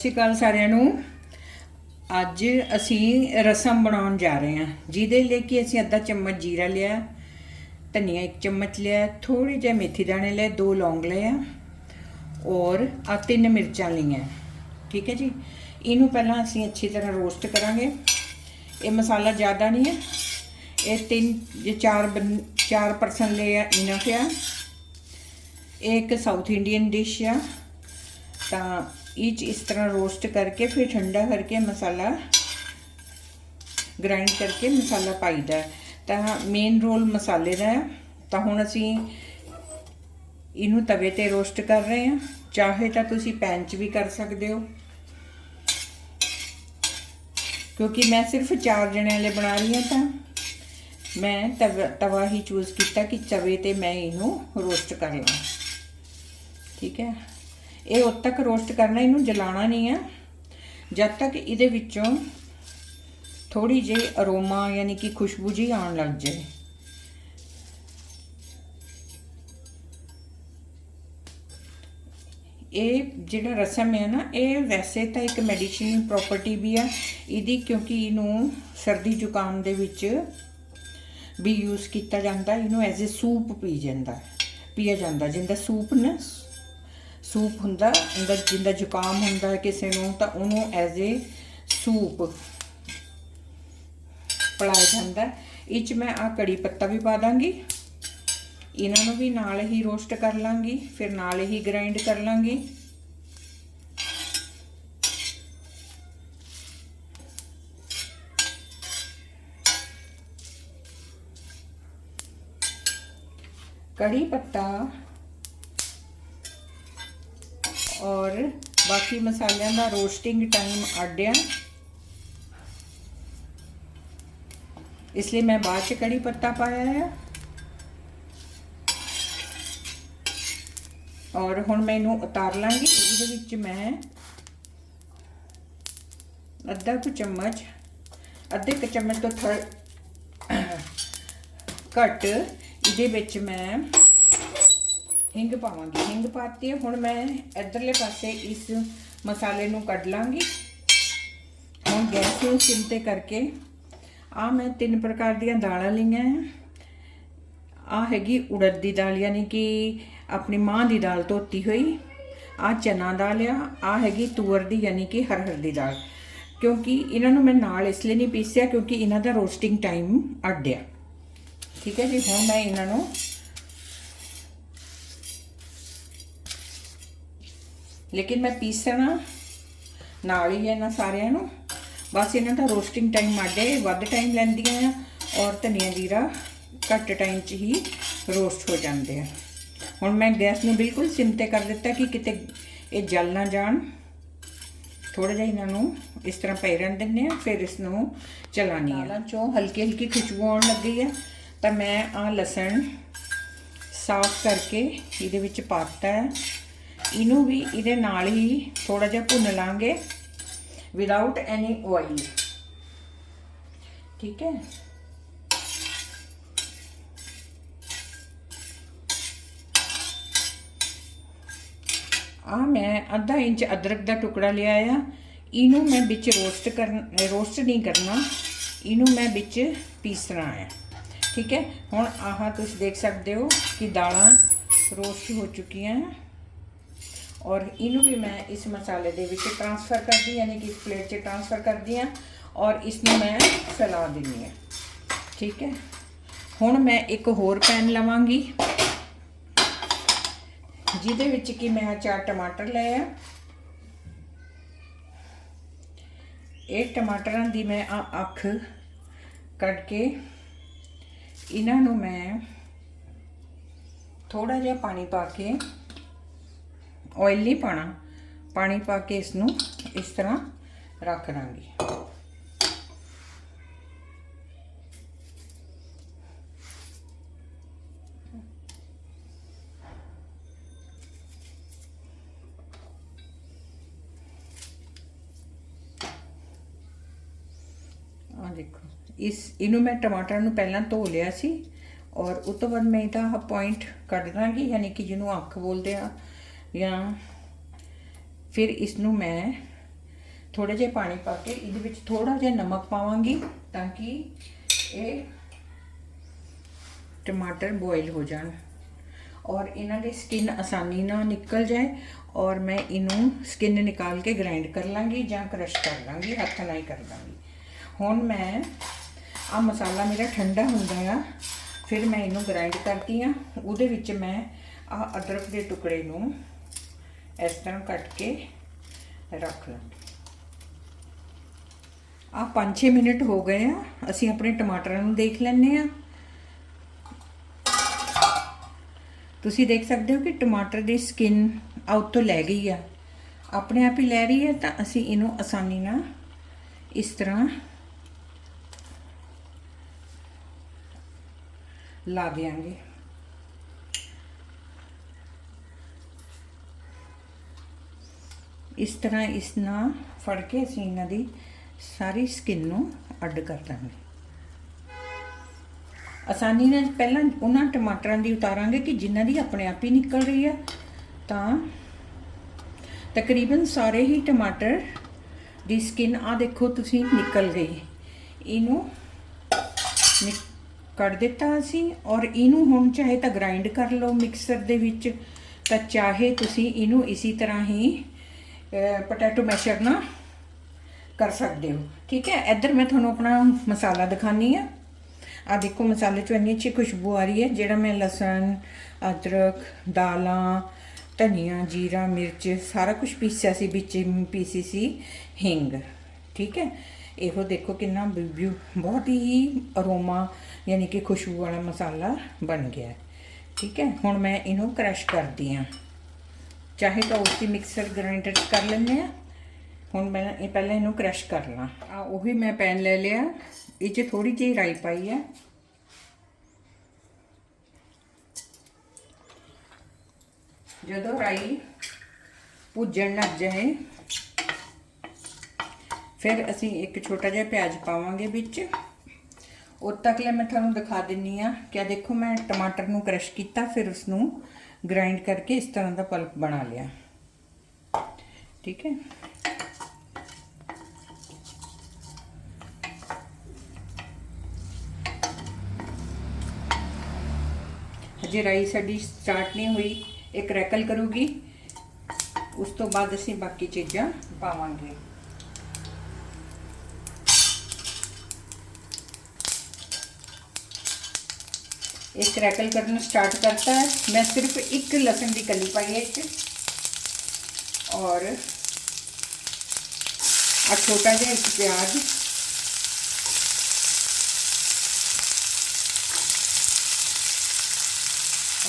ਸਤਿ ਸ਼੍ਰੀ ਅਕਾਲ ਸਾਰਿਆਂ ਨੂੰ। ਅੱਜ ਅਸੀਂ ਰਸਮ ਬਣਾਉਣ ਜਾ ਰਹੇ ਹਾਂ, ਜਿਹਦੇ ਲਈ ਕਿ ਅਸੀਂ ਅੱਧਾ ਚਮਚ ਜੀਰਾ ਲਿਆ, ਧਨੀਆ 1 ਚਮਚ लिया, थोड़े ਜਿਹੇ मेथी दाने लिया, 2 लौंग लिया और 3 मिर्चां लिया। ठीक है जी। इनू पहला ਅਸੀਂ अच्छी तरह रोस्ट करांगे। ये मसाला ज़्यादा नहीं है, ये 4% लिया इनफ आ। एक साउथ इंडियन डिश आ, तो ईच इस तरह रोस्ट करके फिर ठंडा करके मसाला ग्राइंड करके मसाला पाईदा। तो मेन रोल मसाले का है। तो हुण असी इनू तवे ते रोस्ट कर रहे हैं। चाहे तो तुसी पैन च भी कर सकते हो, क्योंकि मैं सिर्फ 4 जणियां लिए बना रही हूँ, तो मैं तवा ही चूज़ किया कि तवे ते मैं इनू रोस्ट कर ला। ठीक है। ये उद तक रोस्ट करना, इनू जलाना नहीं है जब तक इहदे विचों थोड़ी जी अरोमा यानी कि खुशबू जी आन लग जाए। ये जिहड़ा रसम है ना, ये वैसे तो एक मैडिसिनल प्रॉपर्टी भी है इहदी, क्योंकि इनू सर्दी जुकाम दे विच भी यूज़ किया जाता। इनू एज ए सूप पिया जाता, जिंदा सूप ना सूप हुंदा अंदर, जिंदा जुकाम हुंदा किसी नूं, तां उहनूं एज ए सूप पिलाया जाता। इच मैं आ कड़ी पत्ता भी पा दांगी, इन्हां नूं भी नाल ही रोस्ट कर लांगी, फिर नाल ही ग्राइंड कर लांगी। कड़ी पत्ता और बाकी मसालों का रोस्टिंग टाइम अड आ, इसलिए मैं बाद च कड़ी पत्ता पाया है। और हुण मैं इनू उतार लाँगी। इहदे विच मैं अद्धा क चम्मच, अद्धे क चम्मच तो घट इहदे विच मैं हिंग पावांगी। हिंग पाती है। हुण मैं इधरले पासे इस मसाले नूं कढ लांगी। हुण गैस नूं सिम ते करके मैं 3 प्रकार दी दालां लईआं हैं। हैगी उड़द दी दाल, यानी कि अपनी मां दी दाल धोती हुई। चना दाल हैगी तुअर दी, यानी कि हरहर दी दाल। क्योंकि इन्हां नूं मैं नाल इसलिए नहीं पीसिया क्योंकि इन्हां दा रोस्टिंग टाइम अड आ। ठीक है जी। हुण मैं इन्हां नूं लेकिन मैं पीसना नाल ही है इन्हां सारियां नूं, बस इन्हां दा रोस्टिंग टाइम अड्डे वध टाइम लैंदियां हैं और धनिया जीरा घट टाइम च ही रोस्ट हो जाते हैं। हुण मैं गैस नूं बिल्कुल सिम ते कर दिता कि किते ये जल ना जाण। थोड़ा जिहा इन्हां नूं इस तरह पए रहन दिंदे आ, फिर इस नूं चलानी है। दालां चों हल्की हल्की खुशबू आउण लगी है, तो मैं लसन साफ करके इहदे विच पाता है। इनू भी इहदे नाल ही थोड़ा जिहा भुन लांगे विदाउट एनी ऑयल। ठीक है। मैं आधा इंच अदरक का टुकड़ा लिया आ। इनू मैं बिच रोस्ट नहीं करना, इनू मैं बिच पीसना है। ठीक है। हुण तुसीं देख सकते हो कि दालां रोस्ट हो चुकी हैं और इनू भी मैं इस मसाले दे विच ट्रांसफर कर दी, यानी कि इस प्लेट से ट्रांसफर कर दी और इसमें मैं फैला देनी है। ठीक है। हुण मैं एक होर पैन लवांगी, जिहदे विच कि मैं 4 टमाटर ले आ। ये टमाटरां दी मैं अख कट के इन्हां नूं मैं थोड़ा जिहा पानी पा के, ऑयल नहीं पाना, पानी पा के इसनूं इस तरह रख दांगी। देखो इनू मैं टमाटर नूं पहलां धो लिया सी और उस तो बाद मैं इहदा पॉइंट कट दांगी, यानी कि जिन्हों अख बोलते हैं, या फिर इसनूं मैं थोड़े जे पानी पा के इहदे विच थोड़ा जिहा नमक पावांगी ताकि ये टमाटर बॉयल हो जाए और इन्हां दी स्किन आसानी ना निकल जाए। और मैं इनू स्किन निकाल के ग्राइंड कर लाँगी या क्रश कर लाँगी, हत्थ नाल ही कर लाँगी। हुण मैं आ मसाला मेरा ठंडा हुंदा आ, फिर मैं इनू ग्राइंड करती हाँ। उहदे विच मैं आ अदरक के टुकड़े नू इस तरह कट के रख लाँगी। आ 5-6 मिनट हो गए आ, असी अपने टमाटरां नू देख लैंदे आ। तुसी देख सकते हो कि टमाटर की स्किन आउट तो लै गई आ, अपने आप ही लै रही है। तो असी इनू आसानी ना इस तरह ला देंगे। इस तरह इस ना फड़ के असी इन्हां दी सारी स्किन नू अड कर देंगे आसानी ने। पहला उन्हां टमाटरां दी उतारांगे कि जिन्हां दी अपने आप ही निकल रही है। तो तकरीबन सारे ही टमाटर दी स्किन आ देखो तुसी निकल गई। इनू कट दिता असी और इनू हुण चाहे तो ग्राइंड कर लो मिक्सर दे विच, तो चाहे तुसी इनू इसी तरह ही पोटैटो मैशर ना कर सकते हो। ठीक है, इधर मैं थोड़ा अपना मसाला दिखानी है। आ देखो मसाले चो इन्नी अच्छी खुशबू आ रही है। जिहड़ा मैं लसन, अदरक, दालां, धनिया, जीरा, मिर्च सारा कुछ पीसिया सी, बिच पीसी सी हिंग। ठीक है, इहो देखो कितना व्यू, बहुत ही अरोमा यानी कि खुशबू वाला मसाला बन गया है। ठीक है, हुण मैं इनू क्रश करदी हाँ, चाहे तो उसी मिक्सर ग्राइंडर कर लेंगे हैं। हुण मैं पहले इनू क्रश कर ला। आ उही मैं पैन ले लिया, इस थोड़ी जी राई पाई है। जदों राई भुजन लग जाए फिर असी एक छोटा जिहा प्याज पावांगे बिच। उद तकले मैं तुहानूं दिखा दिन्नी आ। क्या देखो मैं टमाटर नूं क्रश किया, फिर उसनूं ग्राइंड करके इस तरह का पल्प बना लिया। ठीक है, हजे राई साडी स्टार्ट नहीं हुई, एक क्रैकल करूगी। उस तो बाद असी बाकी चीज़ां पावांगे। एक क्रैकल करना स्टार्ट करता है। मैं सिर्फ एक लहसुन की कली पाई है और छोटा जिहा एक प्याज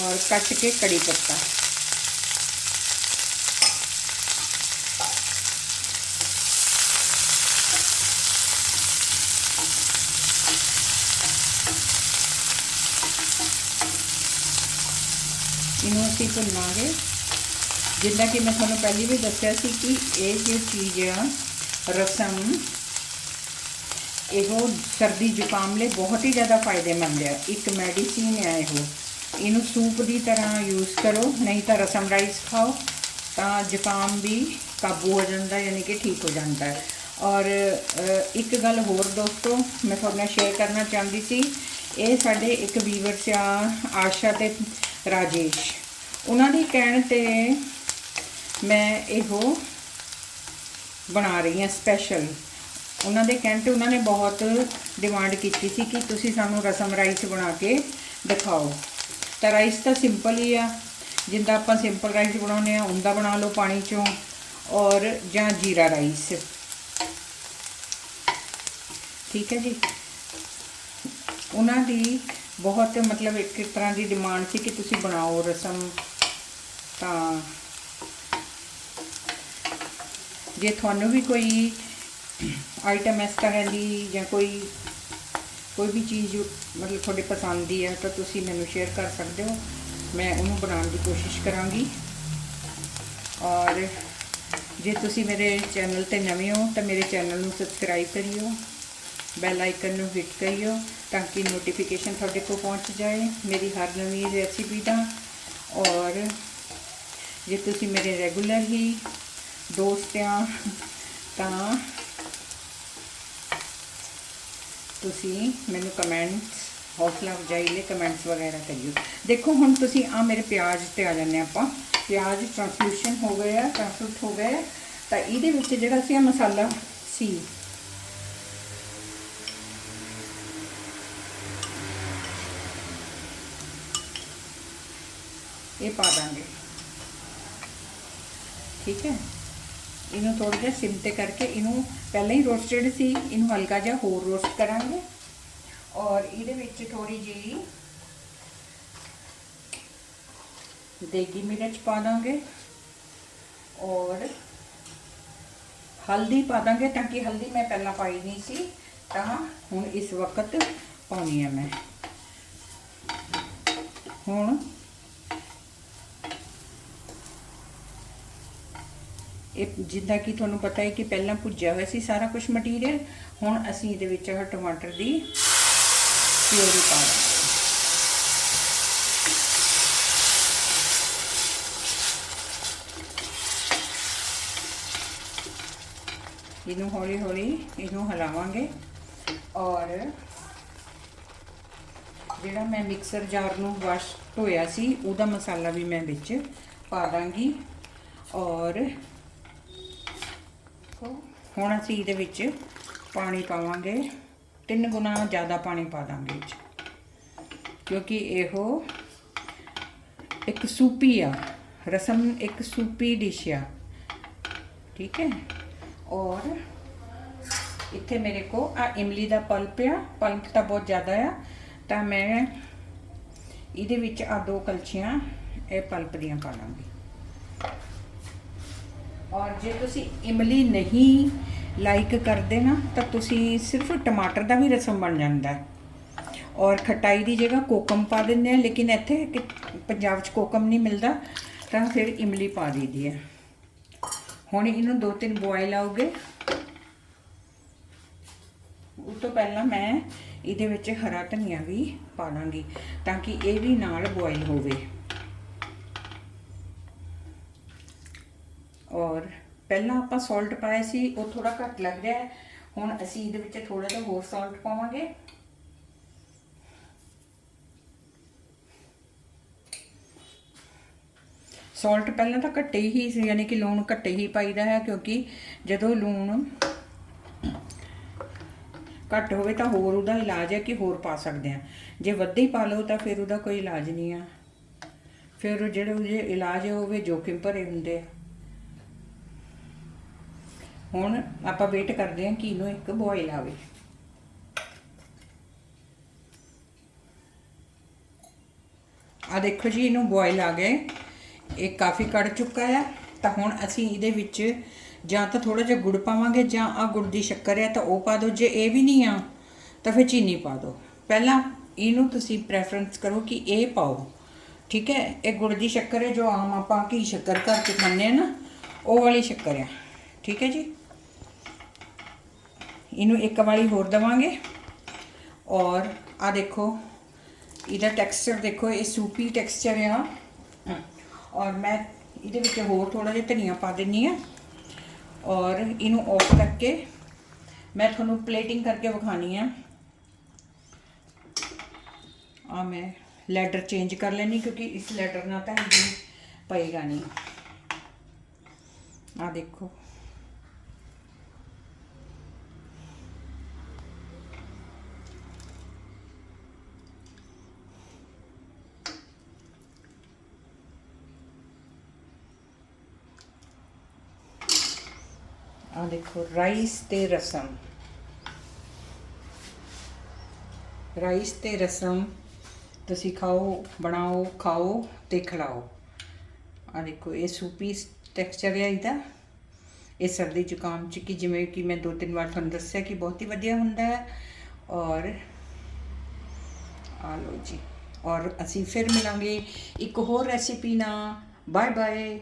और कट के कड़ी पत्ता। इनू असी भुनांगे। जिदा कि मैं थोड़ा पहले भी दसिया सी कि ये जो चीज़ आ रसम, यो सर्दी जुकाम लिए बहुत ही ज़्यादा फायदेमंद है। एक मेडिसिन है यो। इनू सूप की तरह यूज़ करो, नहीं तो रसम राइस खाओ तो जुकाम भी काबू हो जाता है, यानी कि ठीक हो जाता है। और एक गल होर दोस्तों मैं थोड़े शेयर करना चाहती सी। ये साडे एक वीवर से आशा ते राजेश, उन्होंने कहने ते मैं इहो बना रही हाँ स्पैशल। उन्होंने कहने ते उन्होंने बहुत डिमांड की थी कि तुसी सानू रसम राइस बना के दिखाओ। तो राइस तो सिंपल ही आ, जिंदा आपां सिंपल राइस बनाने उंदा बना लो पानी चों, और जां जीरा राइस। ठीक है जी, उन्होंने बहुत मतलब एक तरह की डिमांड थी कि तुसी बनाओ रसम। तो जे थानू भी कोई आइटम इस तरह की या कोई भी चीज़ मतलब थोड़ी पसंद दी है तो तुसी मैनू शेयर कर सकते हो, मैं उन्होंने बनाने की कोशिश कराँगी। और जे तुसी मेरे चैनल ते नवे हो तो मेरे चैनल को सबसक्राइब करियो, बैल आइकन में हिट करियो ताकि नोटिफिकेशन थोड़े को पहुँच जाए मेरी हर नवी रेसिपी का। और जे तुसी मेरे रेगुलर ही दोस्त आ ਤਾਂ ਤੁਸੀਂ ਮੈਨੂੰ ਕਮੈਂਟਸ ਹੌਸਲਾ ਅਫਜ਼ਾਈ ਲਈ ਕਮੈਂਟਸ ਵਗੈਰਾ ਕਰਿਓ। ਦੇਖੋ ਹੁਣ ਤੁਸੀਂ ਆ ਮੇਰੇ ਪਿਆਜ਼ ਤੇ ਆ ਜਾਂਦੇ ਆਪਾਂ। ਪਿਆਜ਼ ਟ੍ਰਾਂਸਲੂਸ਼ਨ ਹੋ ਗਏ ਆ, ਟ੍ਰਾਂਸਲੂਟ ਹੋ ਗਏ। ਤਾਂ ਇਹਦੇ ਵਿੱਚ ਜਿਹੜਾ ਸੀ ਮਸਾਲਾ ਸੀ ਇਹ ਪਾ ਦਾਂਗੇ। ਠੀਕ ਹੈ, ਇਹਨੂੰ ਥੋੜਾ ਜਿਹਾ ਸਿਮ ਤੇ ਕਰਕੇ, ਇਹਨੂੰ ਪਹਿਲਾਂ ਹੀ ਰੋਸਟਡ ਸੀ, ਇਹਨੂੰ ਹਲਕਾ ਜਿਹਾ ਹੋਰ ਰੋਸਟ ਕਰਾਂਗੇ। ਔਰ ਇਹਦੇ ਵਿੱਚ ਥੋੜੀ ਜਿਹੀ ਦੇਗੀ ਮਿਰਚ ਪਾ ਦਾਂਗੇ और हल्दी पा देंगे, ताकि हल्दी मैं पहला पाई नहीं सी, तो हुण इस वक्त पानी है मैं। हुण जिद्दां कि तुहानूं पता है कि पहला भुज्या हुआ सी सारा कुछ मटीरियल। हुण असीं इहदे विच टमाटर दी प्योरी पा देंगे। इनू हौली हौली इनू हिलावांगे। और जिहड़ा मैं मिक्सर जार नूं वाश धोया सी उहदा मसाला भी मैं विच पा दांगी। और हुण असीं इहदे विच पानी पावांगे, 3 गुना ज़्यादा पानी पा दांगे विच, क्योंकि इहो एक सूपी आ रसम, एक सूपी डिश आ। ठीक है। और इत्थे मेरे को आ इमली दा पल्प आ, पल्प तो बहुत ज़्यादा आ, तो मैं इहदे विच आ 2 कलछियाँ ये पल्प दियाँ पा लांगी। और जे तुसी इमली नहीं लाइक करते ना तो तुसी सिर्फ टमाटर का भी रसम बन जाता है। और खटाई की जगह कोकम पा देंगे, लेकिन इत्थे पंजाब च कोकम नहीं मिलता, तो फिर इमली पा दी दी है। हुण इनू 2-3 बॉयल आउगे। उस तो पहला मैं इहदे विच हरा धनिया भी पा दांगी, ताकि ये भी नाल बॉयल होवे। और पहला आपां सॉल्ट पाया सी, वो थोड़ा घट लग रहा है। हुण असीं इहदे विच थोड़ा जिहा होर सॉल्ट पावांगे। सॉल्ट पहले तो घट्टे ही, यानी कि लूण घट्टे ही पाईदा है, क्योंकि जदों लूण घट होवे तो होर उहदा इलाज है कि होर पा सकते हैं। जे वधे ही पा लो तो फिर उहदा कोई इलाज नहीं है, फिर जिहड़े इलाज है वो जोखिम भरे हुंदे आ। हुण आपां वेट करते हैं कि इनू एक बॉयल आवे। आ देखो जी, इनू बॉयल आ गए, एक काफ़ी कड़ चुका है। तो हुण असीं इहदे विच जां तो थोड़ा जिहा गुड़ पावांगे, जां आ गुड़ दी शक्कर है तो वह पा दो। जे ये भी नहीं आ तो फिर चीनी पा दो। पहला इनू तुसीं प्रैफरेंस करो कि ये पाओ। ठीक है। ये गुड़ दी शक्कर है जो आम आपां घी शक्कर घर च खाने ना, वो वाली शक्कर है। ठीक है जी। इनू एक वाली होर देवांगे। और आ देखो इहदा टैक्सचर देखो, ये सूपी टैक्सचर है। और मैं इहदे विच होर थोड़ा जिहा धनिया पा देनी है। और इनू ऑफ करके मैं थोनों प्लेटिंग करके विखानी है। आ मैं लैडर चेंज कर लेनी, क्योंकि इस लैडर ना तो पएगा नहीं। आ देखो आ देखो राइस ते रसम, राइस ते रसम तुसी खाओ, बनाओ, खाओ ते खिलाओ। आ देखो ये सूपी टैक्सचर है इहदा। ये सर्दी जुकाम च कि जिवें कि मैं 2-3 बार तुहानूं दस्सिया कि बहुत ही वधिया हुंदा है। और आ लो जी, और असीं फिर मिलांगे एक होर रेसिपी ना। Bye bye.